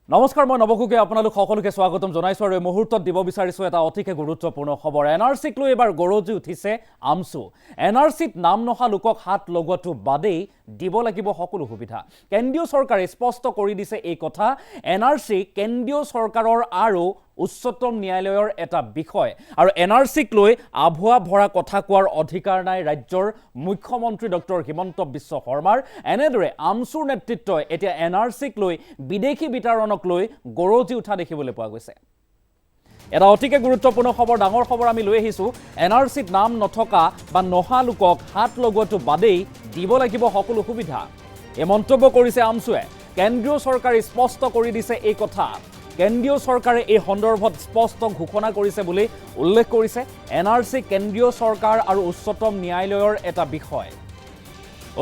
নমস্কাৰ, মই নৱকুকে আপোনালোক সকলোকে স্বাগতম জনাইছোঁ আৰু এই মুহূৰ্তত দিব বিচাৰিছোঁ এটা অতিকে গুৰুত্বপূৰ্ণ খবৰ। এনআৰচিক লৈ এবাৰ গৰজি উঠিছে আমছু। এনআৰচিত নাম নহা লোকক হাত লগোৱাটো বাদেই দিব লাগিব সকলো সুবিধা। কেন্দ্ৰীয় চৰকাৰে স্পষ্ট কৰি দিছে এই কথা। এনআৰচি কেন্দ্ৰীয় চৰকাৰৰ আৰু উচ্চতম ন্যায়ালয়ৰ এটা বিষয় আৰু এনআৰচিক লৈ আভুৱা ভৰা কথা কোৱাৰ অধিকাৰ নাই ৰাজ্যৰ মুখ্যমন্ত্ৰী ডক্টৰ হিমন্ত বিশ্ব শৰ্মাৰ। এনেদৰে আমছুৰ নেতৃত্বই এতিয়া এনআৰচিক লৈ বিদেশী বিতৰণক লৈ গৰজি উঠা দেখিবলৈ পোৱা গৈছে। এটা অতিকে গুৰুত্বপূৰ্ণ খবৰ, ডাঙৰ খবৰ আমি লৈ আহিছোঁ। এনআৰচিত নাম নথকা বা নহা লোকক হাত লগোৱাটো বাদেই দিব লাগিব সকলো সুবিধা। এই মন্তব্য কৰিছে আমছুৱে। কেন্দ্ৰীয় চৰকাৰে স্পষ্ট কৰি দিছে এই কথা। কেন্দ্ৰীয় চৰকাৰে এই সন্দৰ্ভত স্পষ্ট ঘোষণা কৰিছে বুলি উল্লেখ কৰিছে। এনআৰচি কেন্দ্ৰীয় চৰকাৰ আৰু উচ্চতম ন্যায়ালয়ৰ এটা বিষয়।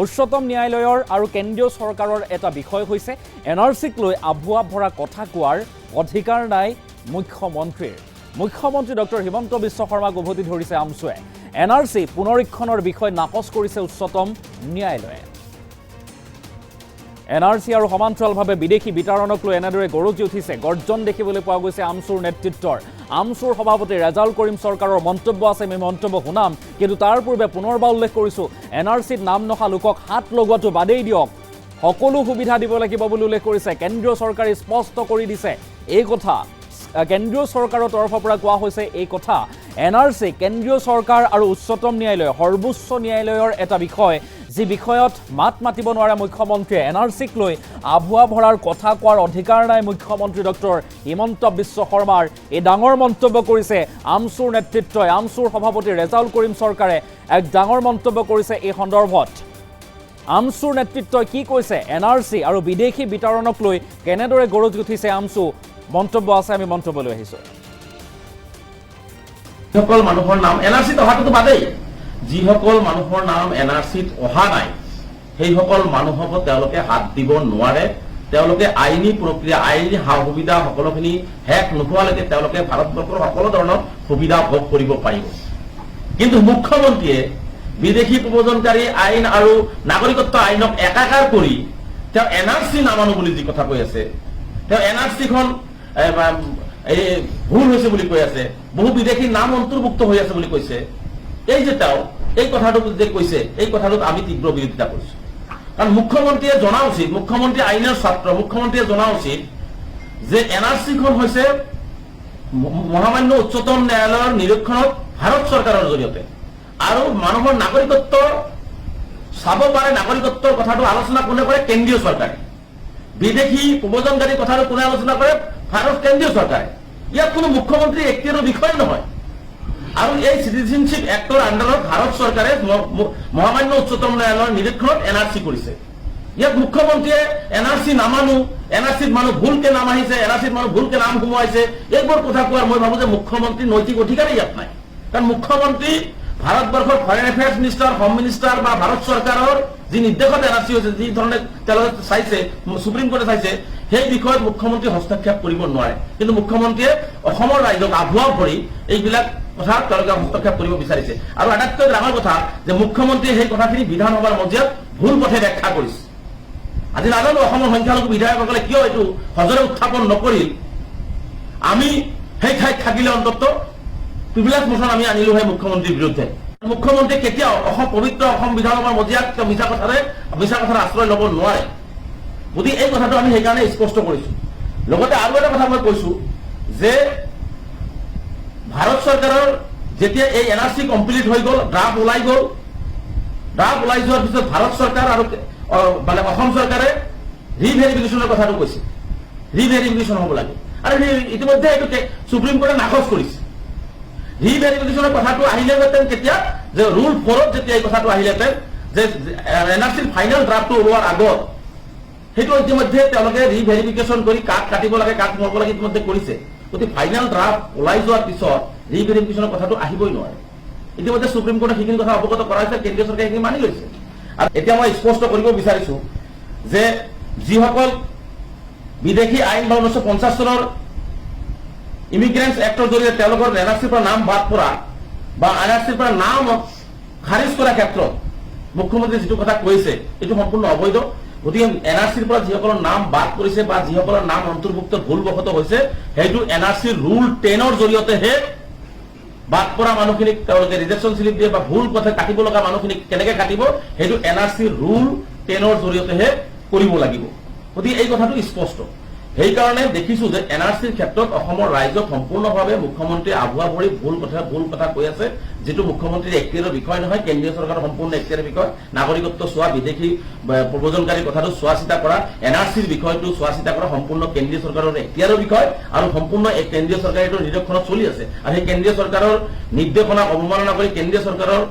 উচ্চতম ন্যায়ালয়ৰ আৰু কেন্দ্ৰীয় চৰকাৰৰ এটা বিষয় হৈছে এনআৰচিক লৈ আভুৱা ভৰা কথা কোৱাৰ অধিকাৰ নাই মুখ্যমন্ত্ৰীৰ। মুখ্যমন্ত্ৰী ডক্টৰ হিমন্ত বিশ্ব শৰ্মাক উভতি ধৰিছে আমছুৱে। এনআৰচি পুনৰীক্ষণৰ বিষয় নাকচ কৰিছে উচ্চতম ন্যায়ালয়ে। এনআৰচি আৰু সমান্তৰালভাৱে বিদেশী বিতৰণক লৈ এনেদৰে গৰজি উঠিছে। গৰ্জন দেখিবলৈ পোৱা গৈছে আমছুৰ নেতৃত্বৰ। আমছুৰ সভাপতি ৰেজাউল কৰিম চৰকাৰৰ মন্তব্য আছে, আমি মন্তব্য শুনাম, কিন্তু তাৰ পূৰ্বে পুনৰবাৰ উল্লেখ কৰিছোঁ এনআৰচিত নাম নহা লোকক হাত লগোৱাটো বাদেই দিয়ক, সকলো সুবিধা দিব লাগিব বুলি উল্লেখ কৰিছে। কেন্দ্ৰীয় চৰকাৰে স্পষ্ট কৰি দিছে এই কথা। কেন্দ্ৰীয় চৰকাৰৰ তৰফৰ পৰা কোৱা হৈছে এই কথা। এনআৰচি কেন্দ্ৰীয় চৰকাৰ আৰু উচ্চতম ন্যায়ালয় সৰ্বোচ্চ ন্যায়ালয়ৰ এটা বিষয়, যি বিষয়ত মাত মাতিব নোৱাৰে মুখ্যমন্ত্ৰীয়ে। এনআৰচিক লৈ আভুৱা ভৰাৰ কথা কোৱাৰ অধিকাৰ নাই মুখ্যমন্ত্ৰী ডক্টৰ হিমন্ত বিশ্ব শৰ্মাৰ। এই ডাঙৰ মন্তব্য কৰিছে আমছুৰ নেতৃত্বই। আমছুৰ সভাপতি ৰেজাউল কৰিম চৰকাৰে এক ডাঙৰ মন্তব্য কৰিছে এই সন্দৰ্ভত। আমছুৰ নেতৃত্বই কি কৈছে, এনআৰচি আৰু বিদেশী বিতৰণক লৈ কেনেদৰে গৰজি উঠিছে আমছু, মন্তব্য আছে, আমি মন্তব্য লৈ আহিছোঁ। যিসকল মানুহৰ নাম এনআৰচিত অহাটো বাদেই, যিসকল মানুহৰ নাম এনআৰচিত অহা নাই সেইসকল মানুহক তেওঁলোকে হাত দিব নোৱাৰে। তেওঁলোকে আইনী প্ৰক্ৰিয়া, আইনী সা সুবিধা সকলোখিনি শেষ নোহোৱালৈকে তেওঁলোকে ভাৰতবৰ্ষৰ সকলো ধৰণৰ সুবিধা ভোগ কৰিব পাৰিব। কিন্তু মুখ্যমন্ত্ৰীয়ে বিদেশী প্ৰব্ৰজনকাৰী আইন আৰু নাগৰিকত্ব আইনক একাকাৰ কৰি তেওঁ এনআৰচি নামানো বুলি যি কথা কৈ আছে, তেওঁ এনআৰচিখন ভুল হৈছে বুলি কৈ আছে, বহু বিদেশী নাম অন্তৰ্ভুক্ত হৈ আছে বুলি কৈছে। এই যে তেওঁ এই কথাটো যে কৈছে, এই কথাটোত আমি তীব্ৰ বিৰোধিতা কৰিছো। কাৰণ মুখ্যমন্ত্ৰীয়ে জনা উচিত, মুখ্যমন্ত্ৰী আইনৰ ছাত্ৰ, মুখ্যমন্ত্ৰীয়ে জনা উচিত যে এনআৰচিখন হৈছে মহামান্য উচ্চতম ন্যায়ালয়ৰ নিৰীক্ষণত ভাৰত চৰকাৰৰ জৰিয়তে আৰু মানুহৰ নাগৰিকত্ব চাব পাৰে। নাগৰিকত্বৰ কথাটো আলোচনা কোনে কৰে? কেন্দ্ৰীয় চৰকাৰে। বিদেশী প্ৰব্ৰজনকাৰী কথাটো কোনে আলোচনা কৰে? ভাৰত কেন্দ্ৰীয় চৰকাৰে। ইয়াত কোনো মুখ্যমন্ত্ৰী এক্টিৰৰ বিষয় নহয়। আৰু এই চিটিজেনশ্বিপ এক্টৰ আণ্ডাৰত ভাৰত চৰকাৰে মহামান্য উচ্চতম ন্যায়ালয়ৰ নিৰীক্ষণত এনআৰচি কৰিছে। ইয়াত মুখ্যমন্ত্ৰীয়ে এনআৰচি নামানো, এনআৰচিত মানুহ ভুলকে নাম আহিছে, এনআৰচিত মানুহ ভুলকে নাম সোমোৱাইছে, এইবোৰ কথা কোৱাৰ মই ভাবো যে মুখ্যমন্ত্ৰীৰ নৈতিক অধিকাৰেই ইয়াত নাই। কাৰণ মুখ্যমন্ত্ৰী ভাৰতবৰ্ষৰ foreign affairs minister, home minister বা ভাৰত চৰকাৰৰ যি নিৰ্দেশত এনআৰচি হৈছে, যি ধৰণে তেওঁলোকে চাইছে, সুপ্ৰিম কোৰ্টে চাইছে, সেই বিষয়ত মুখ্যমন্ত্ৰী হস্তক্ষেপ কৰিব নোৱাৰে। কিন্তু মুখ্যমন্ত্ৰীয়ে অসমৰ ৰাইজক আভুৱা ভৰি এইবিলাক কথা তেওঁলোকে হস্তক্ষেপ কৰিব বিচাৰিছে। আৰু আটাইতকৈ ডাঙৰ কথা যে মুখ্যমন্ত্ৰীয়ে সেই কথাখিনি বিধানসভাৰ মজিয়াত ভুল পথে ব্যাখ্যা কৰিছে। আজি নাজানো অসমৰ সংখ্যালঘু বিধায়কসকলে কিয় এইটো সজৰে উত্থাপন নকৰিল। আমি সেই ঠাইত থাকিলে অন্তত প্ৰিভিলেজ মোচন আমি আনিলো সেই মুখ্যমন্ত্ৰীৰ বিৰুদ্ধে। মুখ্যমন্ত্ৰীয়ে কেতিয়াও পবিত্ৰ অসম বিধানসভাৰ মজিয়াত মিছা কথাৰ আশ্ৰয় ল'ব নোৱাৰে। গতিকে এই কথাটো আমি সেইকাৰণে স্পষ্ট কৰিছো। লগতে আৰু এটা কথা মই কৈছো যে ভাৰত চৰকাৰৰ যেতিয়া এই এনআৰচি কমপ্লিট হৈ গ'ল, ড্ৰাফ্ট ওলাই গ'ল, ড্ৰাফ্ট ওলাই যোৱাৰ পিছত ভাৰত চৰকাৰ আৰু মানে অসম চৰকাৰে ৰিভেৰিফিকেশ্যনৰ কথাটো কৈছে। ৰিভেৰিফিকেশ্যন হ'ব লাগে আৰু ইতিমধ্যে এইটো সুপ্ৰিম কোৰ্টে নাকচ কৰিছে। ৰিভেৰিফিকেশ্যনৰ কথাটো আহিলেহেঁতেন কেতিয়া, যে ৰুল 4ত যেতিয়া এই কথাটো আহিলেহেঁতেন যে এনআৰচিৰ ফাইনেল ড্ৰাফ্টটো ওলোৱাৰ আগত, সেইটো ইতিমধ্যে তেওঁলোকে ৰিভেৰিফিকেশ্যন কৰি কাক কাটিব লাগে, কাক সোমাব লাগে ইতিমধ্যে কৰিছে। গতিকে ফাইনেল ড্ৰাফ্ট ওলাই যোৱাৰ পিছত ৰিভেৰিফিকেশ্যনৰ কথাটো আহিবই নোৱাৰে। ইতিমধ্যে সুপ্ৰিম কোৰ্টে সেইখিনি কথা অৱগত কৰাইছে, কেন্দ্ৰীয় চৰকাৰে সেইখিনি মানি লৈছে। আৰু এতিয়া মই স্পষ্ট কৰিব বিচাৰিছো যে যিসকল বিদেশী আইন বা 1950 চনৰ ইমিগ্ৰেণ্টছ এক্টৰ জৰিয়তে তেওঁলোকৰ এনআৰচিৰ পৰা নাম বাদ পৰা বা এনআৰচিৰ পৰা নাম খাৰিজ কৰাৰ ক্ষেত্ৰত মুখ্যমন্ত্ৰীয়ে যিটো কথা কৈছে এইটো সম্পূৰ্ণ অবৈধ। গতিকে NRCৰ পৰা যিসকলৰ নাম বাদ পৰিছে বা যিসকলৰ নাম অন্তৰ্ভুক্ত ভুলবশত হৈছে সেইটো NRCৰ ৰুল 10ৰ জৰিয়তেহে বাদ পৰা মানুহখিনিক তেওঁলোকে ৰিজেকশ্যন স্লিপ দিয়ে বা ভুল কথা কাটিব লগা মানুহখিনিক কেনেকৈ কাটিব সেইটো NRCৰ ৰুল 10ৰ জৰিয়তেহে কৰিব লাগিব। গতিকে এই কথাটো স্পষ্ট। সেইকাৰণে দেখিছো যে NRCৰ ক্ষেত্ৰত অসমৰ ৰাইজক সম্পূৰ্ণভাৱে মুখ্যমন্ত্ৰীয়ে আভুৱা ভৰি ভুল কথা কৈ আছে, যিটো মুখ্যমন্ত্ৰীৰ এখতিয়াৰৰ বিষয় নহয়, কেন্দ্ৰীয় চৰকাৰৰ সম্পূৰ্ণ এখতিয়াৰৰ বিষয়। নাগৰিকত্ব চোৱা, বিদেশী প্ৰব্ৰজনকাৰীৰ কথাটো চোৱা চিতা কৰা, NRCৰ বিষয়টো চোৱা চিতা কৰা সম্পূৰ্ণ কেন্দ্ৰীয় চৰকাৰৰ এখতিয়াৰৰ বিষয় আৰু সম্পূৰ্ণ এই কেন্দ্ৰীয় চৰকাৰে এইটো নিৰীক্ষণত চলি আছে। আৰু সেই কেন্দ্ৰীয় চৰকাৰৰ নিৰ্দেশনাক অৱমাননা কৰি কেন্দ্ৰীয় চৰকাৰৰ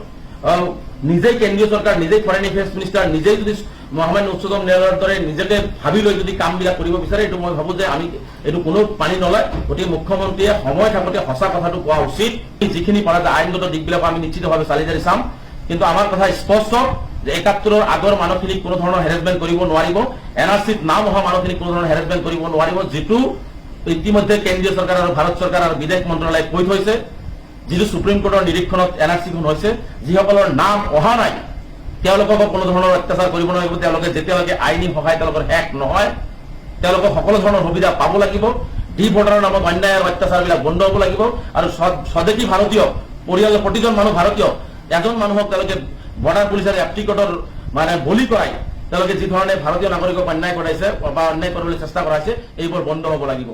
নিজেই কেন্দ্ৰীয় চৰকাৰ, নিজেই ফৰেইন এফেয়াৰ্ছ মিনিষ্টাৰ, নিজেই যদি মহামান্য উচ্চতম ন্যায়ালয়ৰ দৰে নিজকে ভাবি লৈ যদি কামবিলাক কৰিব বিচাৰে, এইটো মই ভাবো যে আমি এইটো কোনো পানী নলয়। গতিকে মুখ্যমন্ত্ৰীয়ে সময় থাকোঁতে সঁচা কথাটো কোৱা উচিত। যিখিনি পৰা যায় আইনগত দিশবিলাক আমি নিশ্চিতভাৱে চালি জাৰি চাম, কিন্তু আমাৰ কথা স্পষ্ট যে 71ৰ আগৰ মানুহখিনিক কোনো ধৰণৰ হেৰেছমেণ্ট কৰিব নোৱাৰিব, NRCত নাম অহা মানুহখিনিক কোনো ধৰণৰ হেৰেছমেণ্ট কৰিব নোৱাৰিব, যিটো ইতিমধ্যে কেন্দ্ৰীয় চৰকাৰ আৰু ভাৰত চৰকাৰ আৰু বিদেশ মন্ত্ৰালয়ে কৈ থৈছে, যিটো সুপ্ৰিম কোৰ্টৰ নিৰীক্ষণত NRCখন হৈছে। যিসকলৰ নাম অহা নাই তেওঁলোকক কোনো ধৰণৰ অত্যাচাৰ কৰিব নোৱাৰিব, তেওঁলোকে যেতিয়ালৈকে আইনী সহায় তেওঁলোকৰ শেষ নহয় তেওঁলোকক সকলো ধৰণৰ সুবিধা পাব লাগিব। ডি ভোটাৰৰ নামত অন্যায় আৰু অত্যাচাৰবিলাক বন্ধ হ'ব লাগিব আৰু স্বদেশী ভাৰতীয় পৰিয়ালৰ প্ৰতিজন মানুহ ভাৰতীয়, এজন মানুহক তেওঁলোকে বৰ্ডাৰ পুলিচ আৰু এপ্টিকটৰ বলি কৰাই তেওঁলোকে যি ধৰণে ভাৰতীয় নাগৰিকক অন্যায় কৰাইছে বা অন্যায় কৰিবলৈ চেষ্টা কৰাইছে, এইবোৰ বন্ধ হ'ব লাগিব।